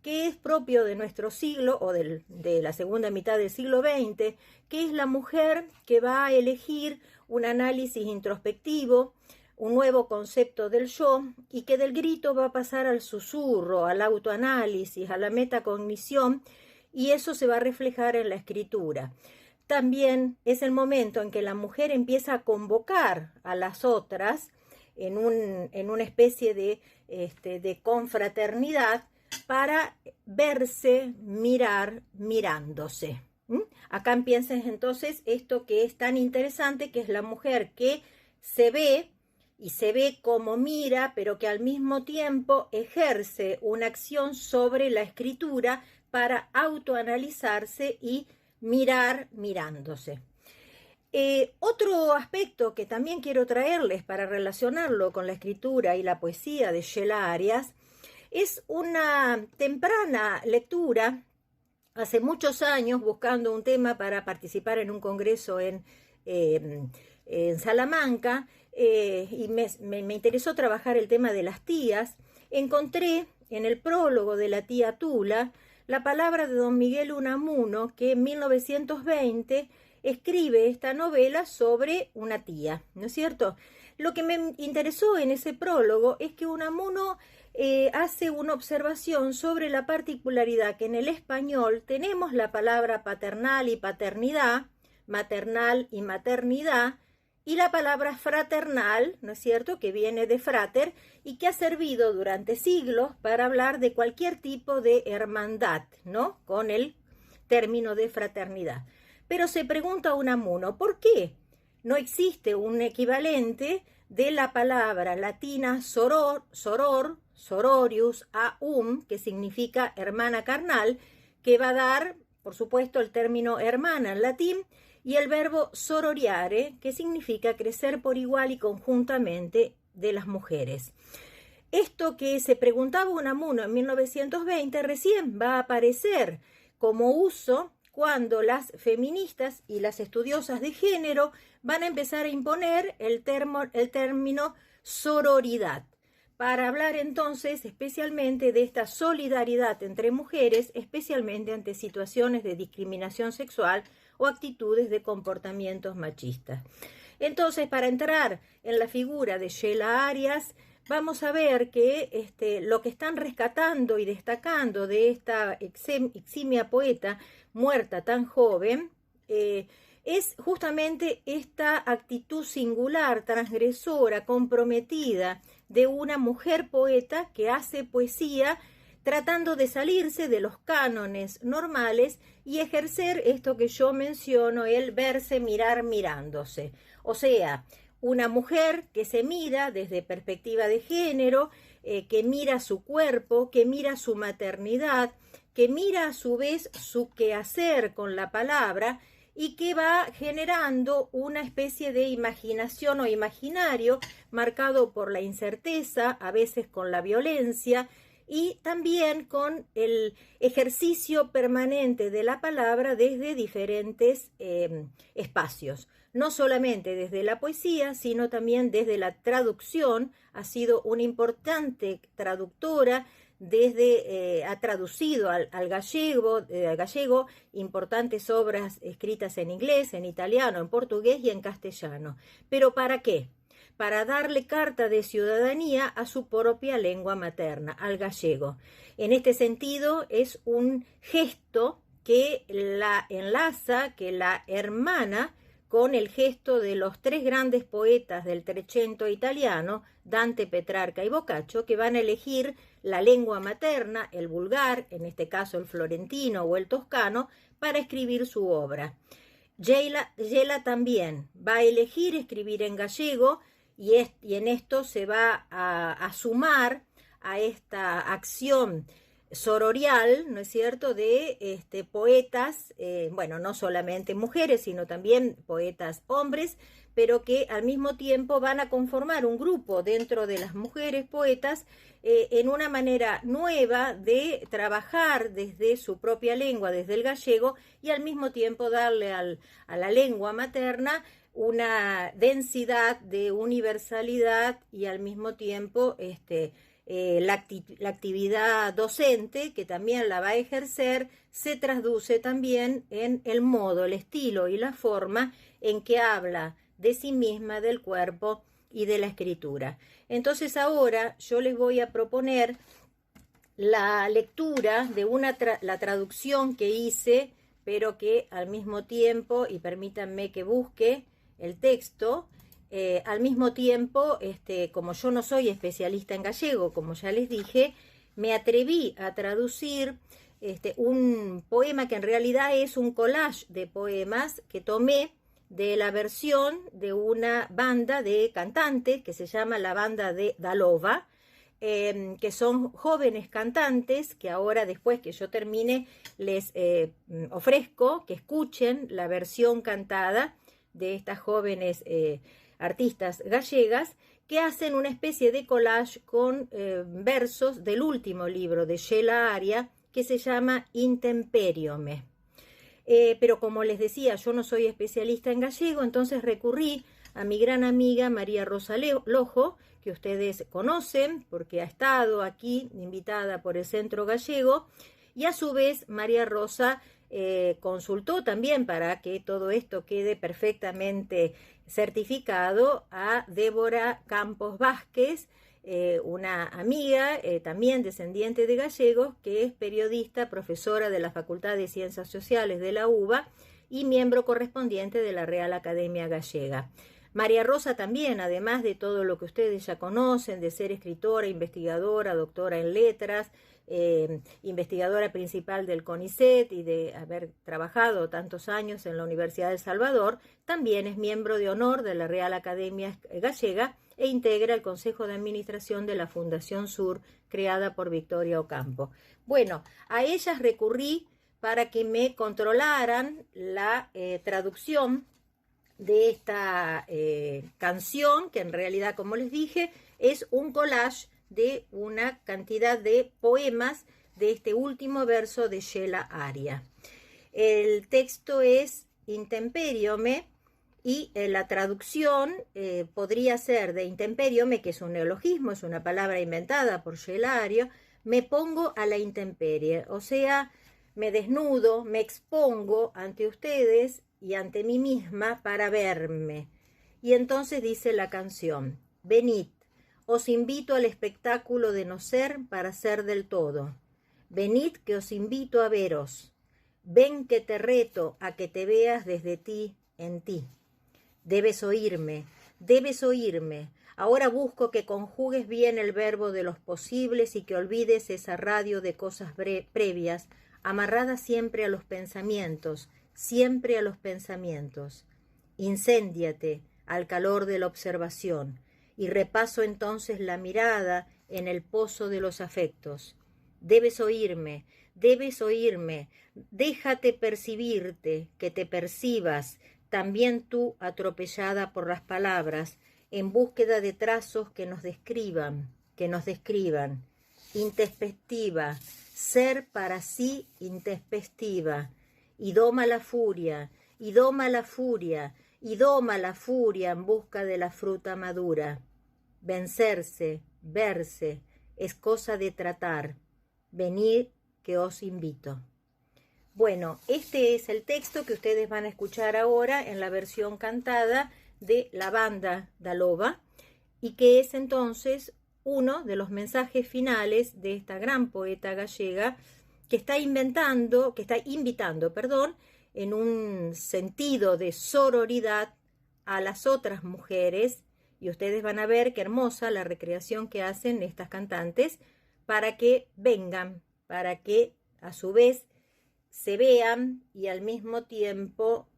que es propio de nuestro siglo o de la segunda mitad del siglo XX, que es la mujer que va a elegir un análisis introspectivo, un nuevo concepto del yo, y que del grito va a pasar al susurro, al autoanálisis, a la metacognición, y eso se va a reflejar en la escritura. También es el momento en que la mujer empieza a convocar a las otras en una especie de confraternidad, para verse, mirar, mirándose. Acá piensen entonces esto que es tan interesante, que es la mujer que se ve y se ve como mira, pero que al mismo tiempo ejerce una acción sobre la escritura para autoanalizarse y mirar mirándose. Otro aspecto que también quiero traerles para relacionarlo con la escritura y la poesía de Sheila Arias es una temprana lectura hace muchos años buscando un tema para participar en un congreso en Salamanca, y me interesó trabajar el tema de las tías. Encontré en el prólogo de la tía Tula la palabra de don Miguel Unamuno, que en 1920 escribe esta novela sobre una tía, ¿no es cierto? Lo que me interesó en ese prólogo es que Unamuno hace una observación sobre la particularidad que en el español tenemos la palabra paternal y paternidad, maternal y maternidad, y la palabra fraternal, ¿no es cierto?, que viene de frater y que ha servido durante siglos para hablar de cualquier tipo de hermandad, ¿no?, con el término de fraternidad. Pero se pregunta Unamuno, ¿por qué no existe un equivalente de la palabra latina soror, sororius, aum, que significa hermana carnal, que va a dar, por supuesto, el término hermana en latín, y el verbo sororiare, que significa crecer por igual y conjuntamente de las mujeres? Esto que se preguntaba Unamuno en 1920 recién va a aparecer como uso cuando las feministas y las estudiosas de género van a empezar a imponer el término sororidad, para hablar entonces especialmente de esta solidaridad entre mujeres, especialmente ante situaciones de discriminación sexual o actitudes de comportamientos machistas. Entonces, para entrar en la figura de Sheila Arias, vamos a ver que lo que están rescatando y destacando de esta eximia poeta muerta tan joven es justamente esta actitud singular, transgresora, comprometida de una mujer poeta que hace poesía tratando de salirse de los cánones normales y ejercer esto que yo menciono, el verse, mirar, mirándose. O sea, una mujer que se mira desde perspectiva de género, que mira su cuerpo, que mira su maternidad, que mira a su vez su quehacer con la palabra y que va generando una especie de imaginación o imaginario marcado por la incerteza, a veces con la violencia, y también con el ejercicio permanente de la palabra desde diferentes espacios. No solamente desde la poesía, sino también desde la traducción. Ha sido una importante traductora, ha traducido al gallego importantes obras escritas en inglés, en italiano, en portugués y en castellano. ¿Pero para qué? Para darle carta de ciudadanía a su propia lengua materna, al gallego. En este sentido, es un gesto que la enlaza, que la hermana con el gesto de los tres grandes poetas del Trecento italiano, Dante, Petrarca y Boccaccio, que van a elegir la lengua materna, el vulgar, en este caso el florentino o el toscano, para escribir su obra. Sheila también va a elegir escribir en gallego, y en esto se va a sumar a esta acción sororial, ¿no es cierto?, de poetas, bueno, no solamente mujeres, sino también poetas hombres, pero que al mismo tiempo van a conformar un grupo dentro de las mujeres poetas en una manera nueva de trabajar desde su propia lengua, desde el gallego, y al mismo tiempo darle a la lengua materna una densidad de universalidad y al mismo tiempo la actividad docente, que también la va a ejercer, se traduce también en el modo, el estilo y la forma en que habla de sí misma, del cuerpo y de la escritura. Entonces ahora yo les voy a proponer la lectura de la traducción que hice, pero que al mismo tiempo, y permítanme que busque el texto, al mismo tiempo, como yo no soy especialista en gallego, como ya les dije, me atreví a traducir un poema que en realidad es un collage de poemas que tomé de la versión de una banda de cantantes que se llama la banda de Dalova, que son jóvenes cantantes que ahora, después que yo termine, les ofrezco que escuchen la versión cantada de estas jóvenes artistas gallegas, que hacen una especie de collage con versos del último libro de Sheila Aria, que se llama Intemperiome. Pero como les decía, yo no soy especialista en gallego, entonces recurrí a mi gran amiga María Rosa Lojo, que ustedes conocen porque ha estado aquí invitada por el Centro Gallego, y a su vez María Rosa consultó también para que todo esto quede perfectamente certificado a Débora Campos Vázquez, una amiga también descendiente de gallegos, que es periodista, profesora de la Facultad de Ciencias Sociales de la UBA y miembro correspondiente de la Real Academia Gallega. María Rosa también, además de todo lo que ustedes ya conocen, de ser escritora, investigadora, doctora en letras, investigadora principal del CONICET y de haber trabajado tantos años en la Universidad de El Salvador, también es miembro de honor de la Real Academia Gallega e integra el Consejo de Administración de la Fundación Sur, creada por Victoria Ocampo. Bueno, a ellas recurrí para que me controlaran la traducción de esta canción, que en realidad, como les dije, es un collage de una cantidad de poemas de este último verso de Sheila Aria. El texto es Intemperiome y la traducción podría ser de intemperiome, que es un neologismo, es una palabra inventada por Sheila Aria, me pongo a la intemperie, o sea, me desnudo, me expongo ante ustedes y ante mí misma para verme. Y entonces dice la canción, venid, os invito al espectáculo de no ser para ser del todo. Venid que os invito a veros. Ven que te reto a que te veas desde ti en ti. Debes oírme, debes oírme. Ahora busco que conjugues bien el verbo de los posibles y que olvides esa radio de cosas previas, amarrada siempre a los pensamientos, siempre a los pensamientos. Incéndiate al calor de la observación y repaso entonces la mirada en el pozo de los afectos. Debes oírme, déjate percibirte, que te percibas, también tú atropellada por las palabras, en búsqueda de trazos que nos describan. Introspectiva, ser para sí introspectiva, y doma la furia, y doma la furia, y doma la furia en busca de la fruta madura. Vencerse, verse, es cosa de tratar. Venid que os invito. Bueno, este es el texto que ustedes van a escuchar ahora en la versión cantada de la banda Dalova, y que es entonces uno de los mensajes finales de esta gran poeta gallega que está invitando, en un sentido de sororidad a las otras mujeres, y ustedes van a ver qué hermosa la recreación que hacen estas cantantes para que vengan, para que a su vez se vean y al mismo tiempo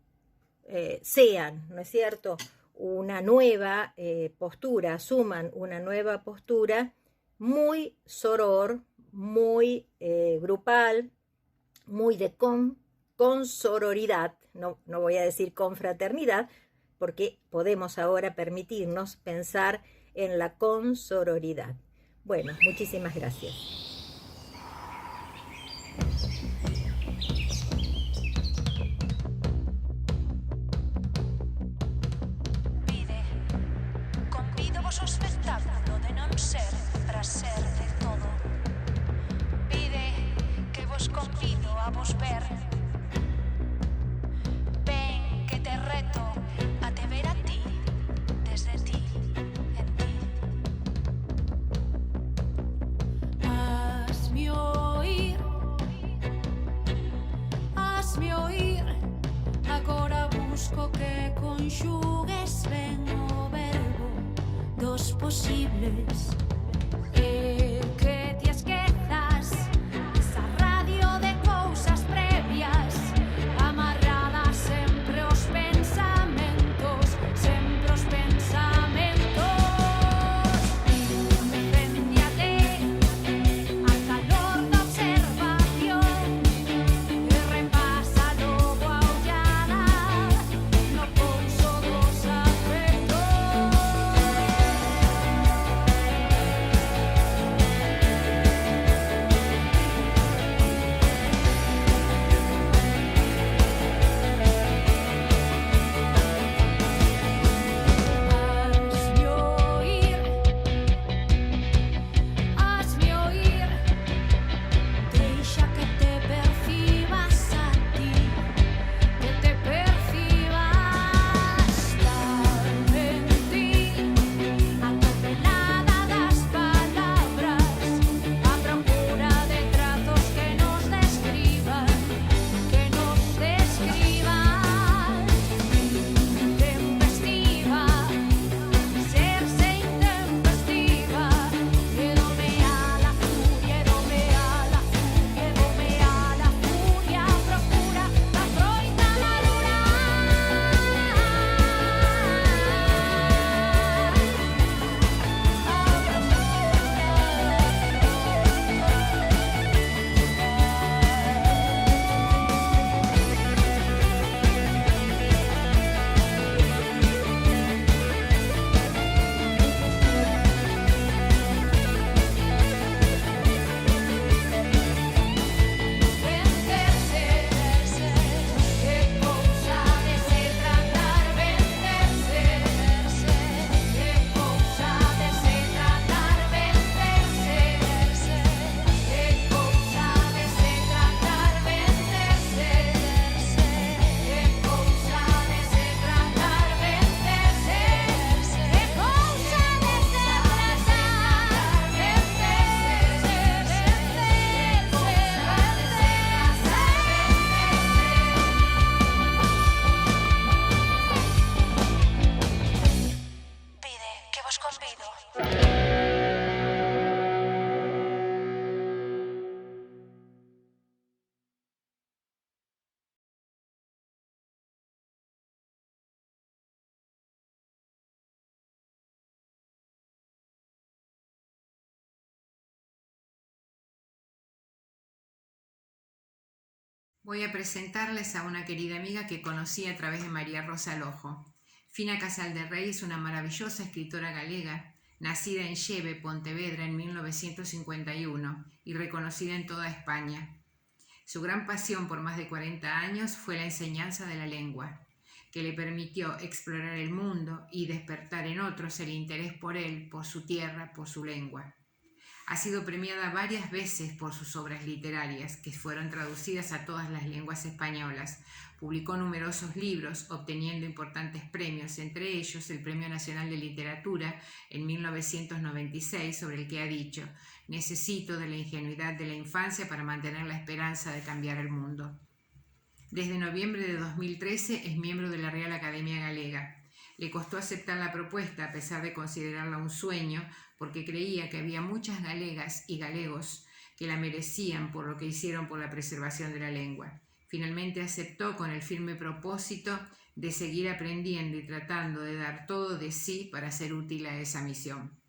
sean, ¿no es cierto?, una nueva postura, asuman una nueva postura muy soror, muy grupal, muy de con sororidad, no voy a decir con fraternidad, porque podemos ahora permitirnos pensar en la consororidad. Bueno, muchísimas gracias. Convido-vos ao espectáculo de non ser para ser de todo. Pide que vos convido a vos ver. Ven que te reto a te ver a ti, desde ti, en ti. Hazme oír, agora busco que conxugues ben o verbo dos posibles. Que te esquezas esa radio de cousas previas, amarradas sempre aos pensamentos. olvido. Voy a presentarles a una querida amiga que conocí a través de María Rosa Lojo. Fina Casal de Rey es una maravillosa escritora galega, nacida en Xeve, Pontevedra, en 1951 y reconocida en toda España. Su gran pasión por más de 40 años fue la enseñanza de la lengua, que le permitió explorar el mundo y despertar en otros el interés por él, por su tierra, por su lengua. Ha sido premiada varias veces por sus obras literarias, que fueron traducidas a todas las lenguas españolas. Publicó numerosos libros, obteniendo importantes premios, entre ellos el Premio Nacional de Literatura en 1996, sobre el que ha dicho: «Necesito de la ingenuidad de la infancia para mantener la esperanza de cambiar el mundo». Desde noviembre de 2013 es miembro de la Real Academia Galega. Le costó aceptar la propuesta a pesar de considerarla un sueño, porque creía que había muchas galegas y galegos que la merecían por lo que hicieron por la preservación de la lengua. Finalmente aceptó con el firme propósito de seguir aprendiendo y tratando de dar todo de sí para ser útil a esa misión.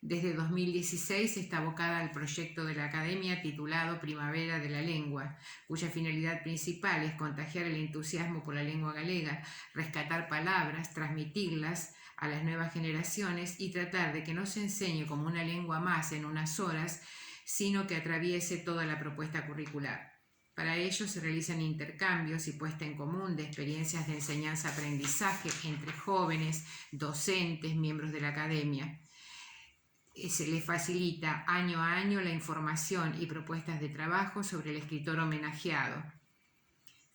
Desde 2016 está abocada al proyecto de la Academia titulado Primavera de la Lengua, cuya finalidad principal es contagiar el entusiasmo por la lengua galega, rescatar palabras, transmitirlas a las nuevas generaciones y tratar de que no se enseñe como una lengua más en unas horas, sino que atraviese toda la propuesta curricular. Para ello se realizan intercambios y puesta en común de experiencias de enseñanza-aprendizaje entre jóvenes, docentes, miembros de la Academia. Se le facilita año a año la información y propuestas de trabajo sobre el escritor homenajeado.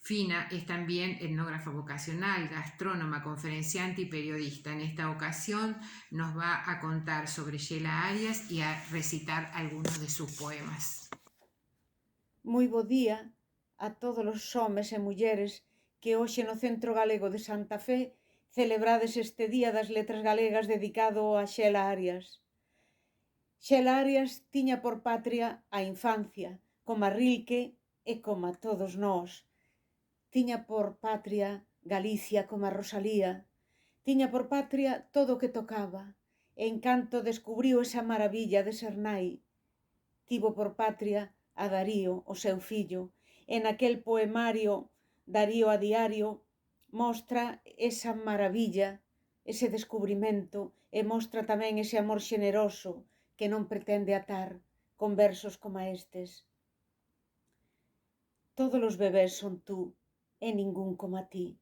Fina es también etnógrafa vocacional, gastrónoma, conferenciante y periodista. En esta ocasión nos va a contar sobre Xela Arias y a recitar algunos de sus poemas. Moi bo día a todos os homes e mulleres que hoxe no Centro Galego de Santa Fe celebrades este Día das Letras Galegas dedicado a Xela Arias. Xela Arias tiña por patria a infancia, como a Rilke e como a todos nós. Tiña por patria Galicia como a Rosalía. Tiña por patria todo o que tocaba. E en canto descubriu esa maravilla de ser nai. Tivo por patria a Darío, o seu fillo. En aquel poemario Darío a diario mostra esa maravilla, ese descubrimento e mostra tamén ese amor xeneroso que non pretende atar con versos como estes. Todos os bebés son tú e ningún como a ti.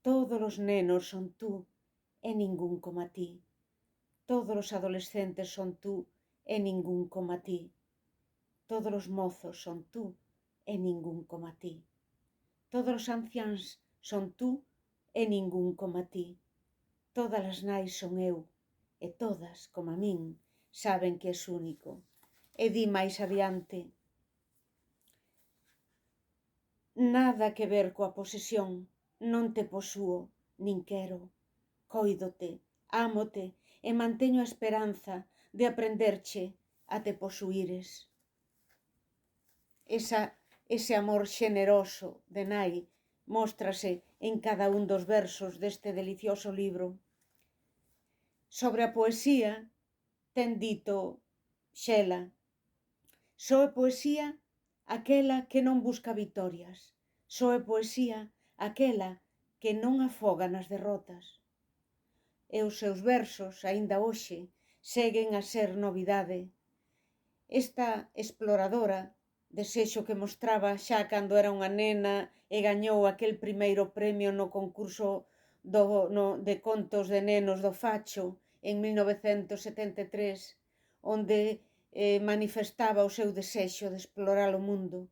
Todos os nenos son tú e ningún como a ti. Todos os adolescentes son tú e ningún como a ti. Todos os mozos son tú e ningún como a ti. Todos os anciáns son tú e ningún como a ti. Todas as nais son eu e todas, como a min, saben que és único. E di máis adiante: nada que ver coa posesión, non te posúo, nin quero. Cóidote, ámote e manteño a esperanza de aprenderche a te posuires. Ese amor xeneroso de nai móstrase en cada un dos versos deste delicioso libro. Sobre a poesía, ten dito Xela: só é poesía aquela que non busca vitorias, só é poesía aquela que non afoga nas derrotas. E os seus versos, aínda hoxe, seguen a ser novidade. Esta exploradora, desexo que mostraba xa cando era unha nena e gañou aquel primeiro premio no concurso de contos de nenos do Facho en 1973, onde manifestaba o seu desexo de explorar o mundo.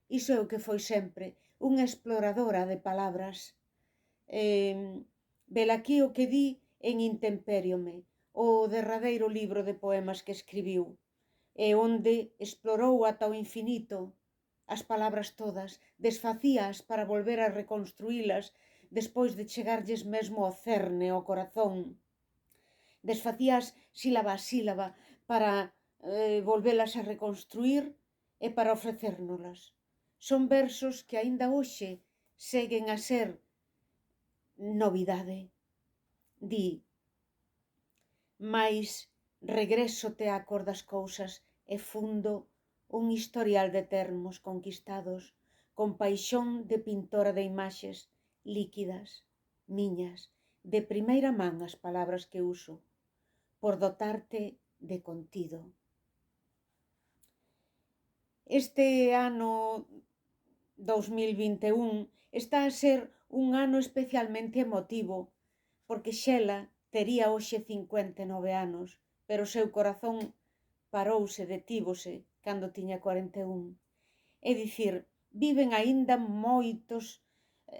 Iso é o que foi sempre, unha exploradora de palabras. Velaquí o que di en Intempériome, o derradeiro libro de poemas que escribiu, e onde explorou ata o infinito as palabras todas, desfacías para volver a reconstruílas despois de chegarlles mesmo ao cerne, ao corazón. desfacías sílaba a sílaba para volvelas a reconstruir e para ofrecérnolas. Son versos que aínda hoxe seguen a ser novidade. Di: mais regrésote á cor das cousas e fundo un historial de termos conquistados con paixón de pintora de imaxes líquidas, miñas, de primeira man as palabras que uso, por dotarte de contido. Este ano 2021 está a ser un ano especialmente emotivo, porque Xela tería hoxe 59 anos, pero o seu corazón parouse, detívose, cando tiña 41. É dicir, viven aínda moitos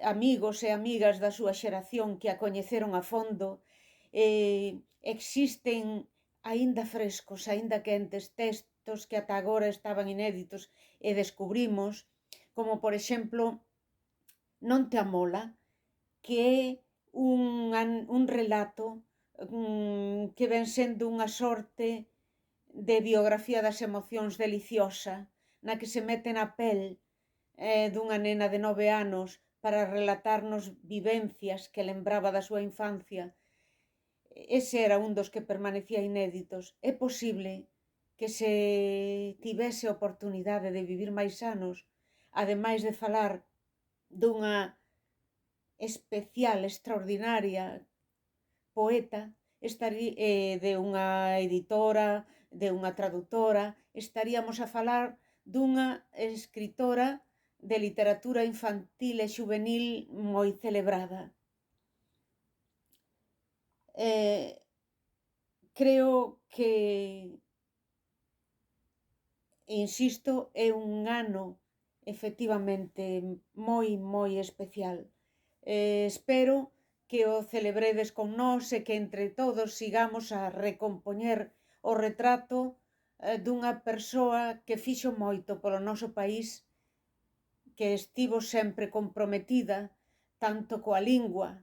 amigos e amigas da súa xeración que a coñeceron a fondo, existen aínda frescos, aínda quentes textos que ata agora estaban inéditos e descubrimos, como por exemplo Non te amola, que é un relato que ven sendo unha sorte de biografía das emocións deliciosa, na que se mete na pel dunha nena de 9 anos para relatarnos vivencias que lembraba da súa infancia. Ese era un dos que permanecía inéditos. É posible que se tivese oportunidade de vivir máis anos, ademais de falar dunha especial, extraordinaria poeta, de unha editora, de unha traductora, estaríamos a falar dunha escritora de literatura infantil e juvenil moi celebrada. Creo que, insisto, é un ano efectivamente moi especial. Espero que o celebredes con nós e que entre todos sigamos a recompoñer o retrato dunha persoa que fixo moito polo noso país, que estivo sempre comprometida tanto coa lingua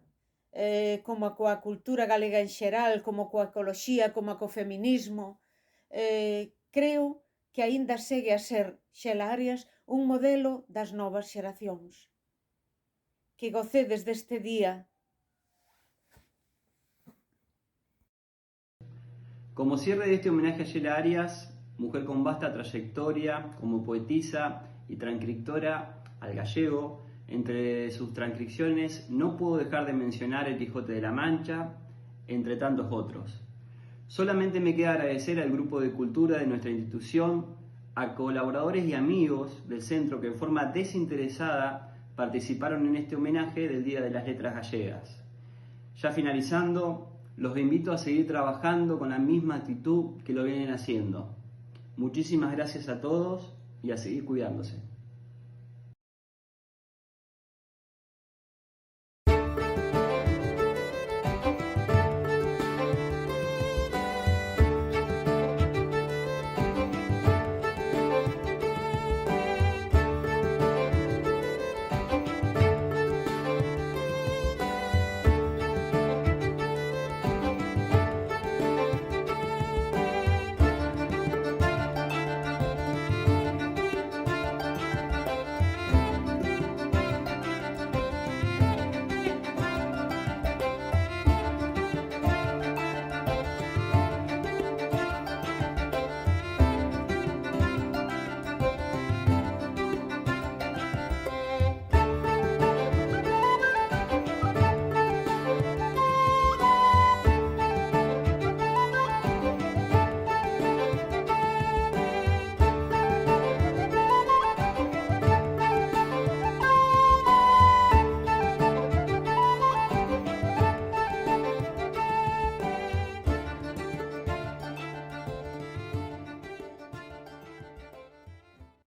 como coa cultura galega en xeral, como coa ecoloxía, como co feminismo. Creo que aínda segue a ser Xela Arias un modelo das novas xeracións. Que gocedes deste día. Como cierre de este homenaje a Xela Arias, mujer con vasta trayectoria como poetisa y transcriptora al gallego, entre sus transcripciones no puedo dejar de mencionar El Quijote de la Mancha, entre tantos otros. Solamente me queda agradecer al Grupo de Cultura de nuestra institución, a colaboradores y amigos del centro que en forma desinteresada participaron en este homenaje del Día de las Letras Gallegas. Ya finalizando, los invito a seguir trabajando con la misma actitud que lo vienen haciendo. Muchísimas gracias a todos y a seguir cuidándose.